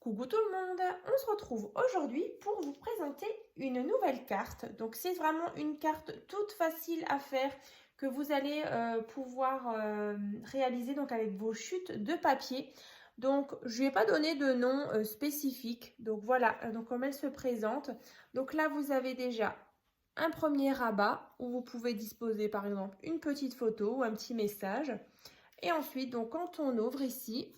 Coucou tout le monde, on se retrouve aujourd'hui pour vous présenter une nouvelle carte. Donc c'est vraiment une carte toute facile à faire que vous allez pouvoir réaliser donc avec vos chutes de papier. Donc je ne vais pas donner de nom spécifique. Donc voilà, donc comme elle se présente. Donc là vous avez déjà un premier rabat où vous pouvez disposer par exemple une petite photo ou un petit message. Et ensuite donc quand on ouvre ici,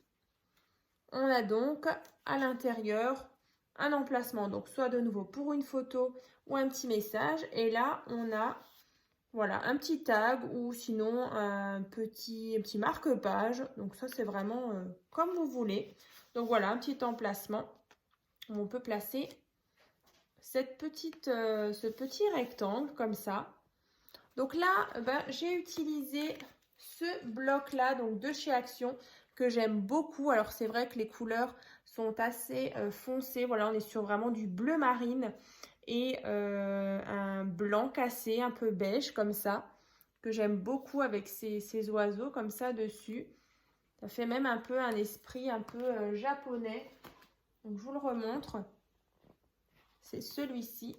on a donc à l'intérieur un emplacement, donc soit de nouveau pour une photo ou un petit message. Et là, on a voilà, un petit tag ou sinon un petit marque-page. Donc ça, c'est vraiment comme vous voulez. Donc voilà, un petit emplacement où on peut placer cette ce petit rectangle comme ça. Donc là, j'ai utilisé ce bloc-là donc de chez Action que j'aime beaucoup. Alors c'est vrai que les couleurs sont assez foncées. Voilà, on est sur vraiment du bleu marine et un blanc cassé, un peu beige comme ça, que j'aime beaucoup avec ces oiseaux comme ça dessus. Ça fait même un peu un esprit un peu japonais. Donc je vous le remontre. C'est celui-ci.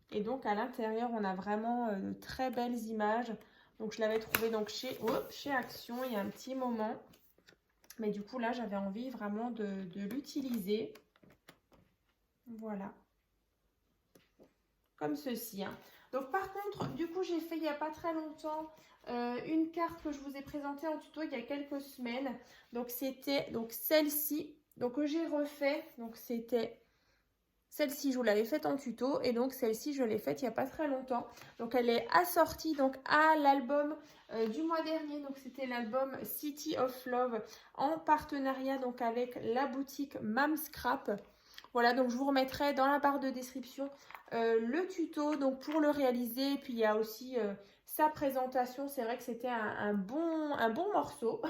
Et donc à l'intérieur, on a vraiment de très belles images. Donc je l'avais trouvé donc chez Action il y a un petit moment. Mais du coup là, j'avais envie vraiment de l'utiliser. Voilà. Comme ceci. Hein. Donc par contre, du coup, j'ai fait il n'y a pas très longtemps une carte que je vous ai présentée en tuto il y a quelques semaines. Donc c'était celle-ci. Donc que j'ai refait. Donc c'était celle-ci, je vous l'avais faite en tuto et donc celle-ci, je l'ai faite il n'y a pas très longtemps. Donc elle est assortie donc à l'album du mois dernier. Donc c'était l'album City of Love en partenariat donc avec la boutique Mam Scrap. Voilà, donc je vous remettrai dans la barre de description le tuto donc pour le réaliser. Et puis il y a aussi sa présentation. C'est vrai que c'était un bon morceau.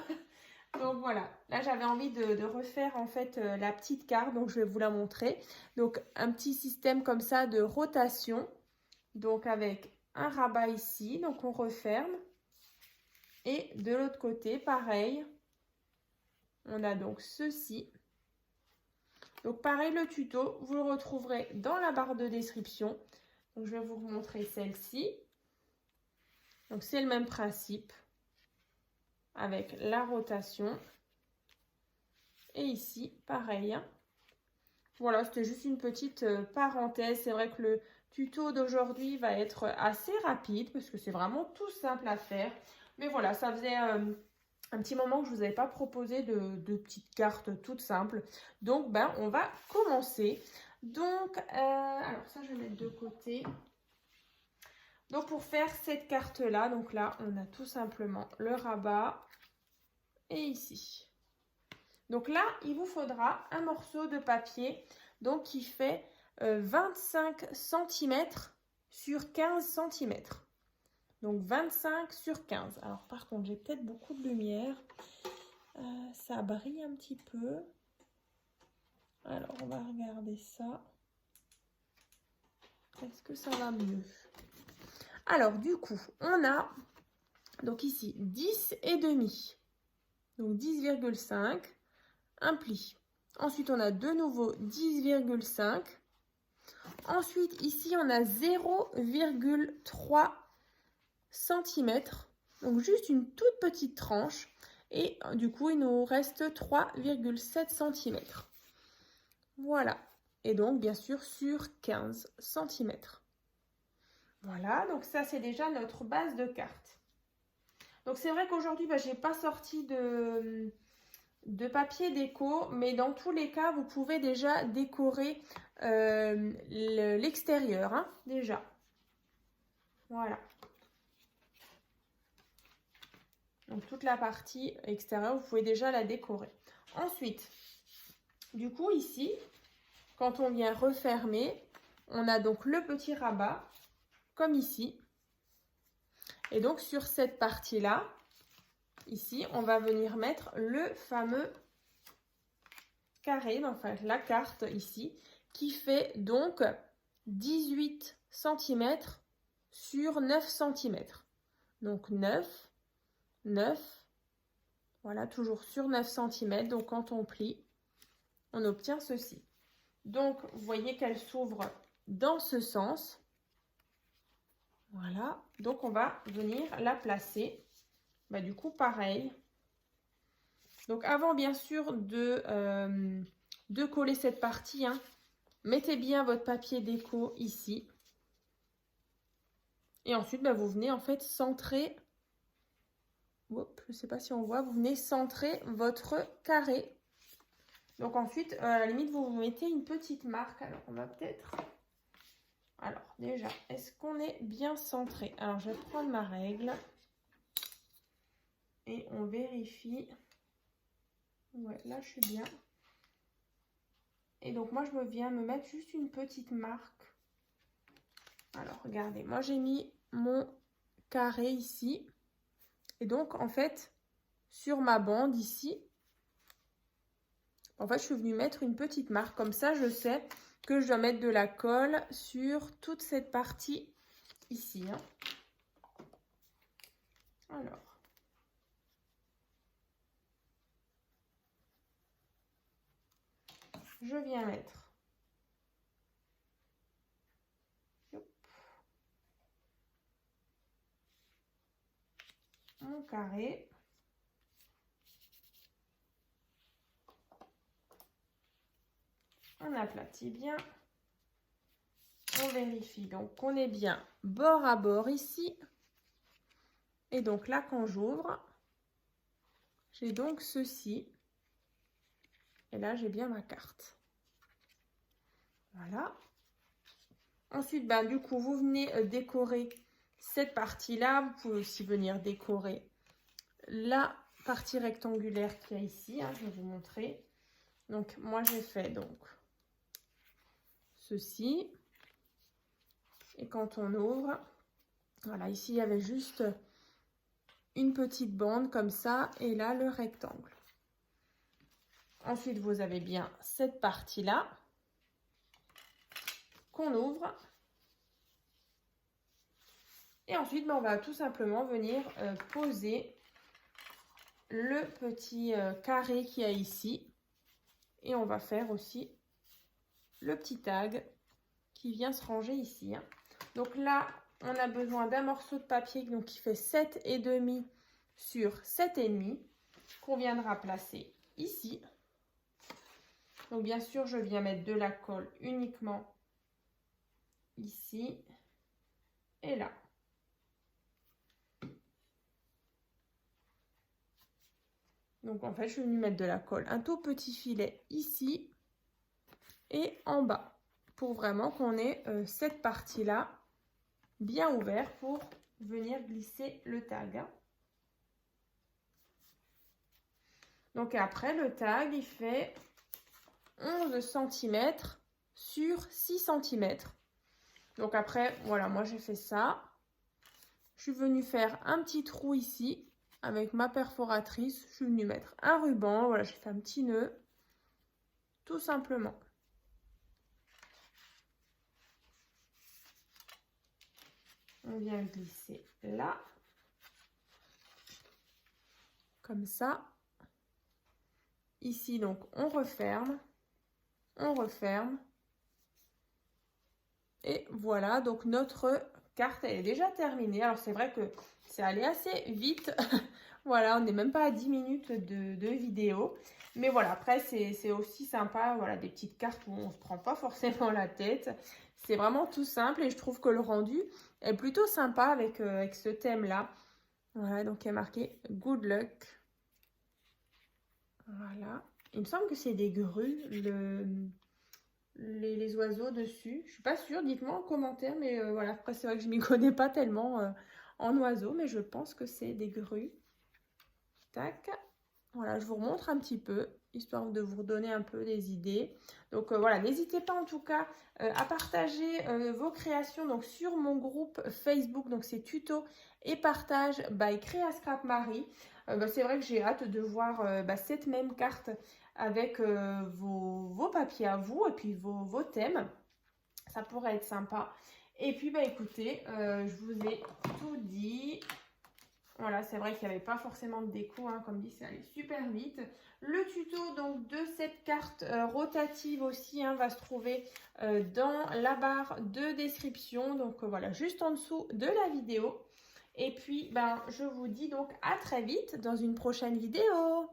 Donc voilà, là j'avais envie de refaire en fait la petite carte, donc je vais vous la montrer. Donc un petit système comme ça de rotation, donc avec un rabat ici, donc on referme. Et de l'autre côté, pareil, on a donc ceci. Donc pareil, le tuto, vous le retrouverez dans la barre de description. Donc je vais vous montrer celle-ci. Donc c'est le même principe avec la rotation. Et ici, pareil. Voilà, c'était juste une petite parenthèse. C'est vrai que le tuto d'aujourd'hui va être assez rapide parce que c'est vraiment tout simple à faire. Mais voilà, ça faisait un petit moment que je ne vous avais pas proposé de petites cartes toutes simples. Donc, on va commencer. Donc, alors ça, je vais mettre de côté. Donc, pour faire cette carte-là, donc là, on a tout simplement le rabat et ici. Donc là, il vous faudra un morceau de papier donc qui fait 25 cm sur 15 cm. Donc 25 sur 15. Alors par contre, j'ai peut-être beaucoup de lumière. Ça brille un petit peu. Alors on va regarder ça. Est-ce que ça va mieux? Alors du coup, on a donc ici 10,5. Donc 10,5. Un pli. Ensuite, on a de nouveau 10,5. Ensuite, ici, on a 0,3 cm. Donc, juste une toute petite tranche. Et du coup, il nous reste 3,7 cm. Voilà. Et donc, bien sûr, sur 15 cm. Voilà. Donc, ça, c'est déjà notre base de carte. Donc, c'est vrai qu'aujourd'hui, je n'ai pas sorti de papier déco, mais dans tous les cas, vous pouvez déjà décorer l'extérieur, hein, déjà. Voilà. Donc, toute la partie extérieure, vous pouvez déjà la décorer. Ensuite, du coup, ici, quand on vient refermer, on a donc le petit rabat, comme ici. Et donc, sur cette partie-là, ici, on va venir mettre le fameux carré, enfin la carte ici, qui fait donc 18 cm sur 9 cm. Donc 9, 9, voilà, toujours sur 9 cm. Donc quand on plie, on obtient ceci. Donc, vous voyez qu'elle s'ouvre dans ce sens. Voilà, donc on va venir la placer. Du coup, pareil. Donc, avant bien sûr de coller cette partie, hein, mettez bien votre papier déco ici. Et ensuite, vous venez en fait centrer. Hop, je ne sais pas si on voit, vous venez centrer votre carré. Donc ensuite, à la limite, vous mettez une petite marque. Alors, on va peut-être... Alors, déjà, est-ce qu'on est bien centré? Alors, je vais prendre ma règle. Et on vérifie. Ouais, là, je suis bien. Et donc, moi, je me viens me mettre juste une petite marque. Alors, regardez, moi, j'ai mis mon carré ici. Et donc, en fait, sur ma bande ici, en fait, je suis venue mettre une petite marque. Comme ça, je sais que je dois mettre de la colle sur toute cette partie ici. Hein. Alors. Je viens mettre. Hop. Mon carré. On aplatit bien. On vérifie donc qu'on est bien bord à bord ici. Et donc là, quand j'ouvre, j'ai donc ceci. Et là, j'ai bien ma carte. Voilà. Ensuite, du coup, vous venez décorer cette partie-là. Vous pouvez aussi venir décorer la partie rectangulaire qu'il y a ici. Hein, je vais vous montrer. Donc, moi, j'ai fait donc ceci. Et quand on ouvre, voilà, ici, il y avait juste une petite bande comme ça. Et là, le rectangle. Ensuite, vous avez bien cette partie-là qu'on ouvre. Et ensuite, on va tout simplement venir poser le petit carré qu'il y a ici. Et on va faire aussi le petit tag qui vient se ranger ici. Hein. Donc là, on a besoin d'un morceau de papier donc, qui fait 7,5 sur 7,5 qu'on viendra placer ici. Donc bien sûr, je viens mettre de la colle uniquement ici et là. Donc en fait, je vais venir mettre de la colle, un tout petit filet ici et en bas pour vraiment qu'on ait cette partie-là bien ouverte pour venir glisser le tag. Donc après, le tag, il fait 11 cm sur 6 cm. Donc après, voilà, moi j'ai fait ça. Je suis venue faire un petit trou ici avec ma perforatrice. Je suis venue mettre un ruban. Voilà, j'ai fait un petit nœud. Tout simplement. On vient glisser là. Comme ça. Ici, donc, on referme. On referme. Et voilà, donc notre carte, elle est déjà terminée. Alors, c'est vrai que c'est allé assez vite. Voilà, on n'est même pas à 10 minutes de vidéo. Mais voilà, après, c'est aussi sympa. Voilà, des petites cartes où on ne se prend pas forcément la tête. C'est vraiment tout simple et je trouve que le rendu est plutôt sympa avec ce thème-là. Voilà, donc il y a marqué « Good luck ». Voilà. Il me semble que c'est des grues, les oiseaux dessus. Je ne suis pas sûre, dites-moi en commentaire. Mais voilà, après, c'est vrai que je ne m'y connais pas tellement en oiseaux. Mais je pense que c'est des grues. Tac. Voilà, je vous remontre un petit peu, histoire de vous redonner un peu des idées. Donc voilà, n'hésitez pas en tout cas à partager vos créations donc, sur mon groupe Facebook. Donc c'est tuto et partage by Créa Scrap Marie. C'est vrai que j'ai hâte de voir cette même carte avec vos papiers à vous et puis vos thèmes. Ça pourrait être sympa. Et puis écoutez, je vous ai tout dit. Voilà, c'est vrai qu'il n'y avait pas forcément de déco, hein, comme dit, c'est allé super vite. Le tuto donc de cette cette carte rotative aussi hein, va se trouver dans la barre de description. Donc voilà, juste en dessous de la vidéo. Et puis, ben, je vous dis donc à très vite dans une prochaine vidéo.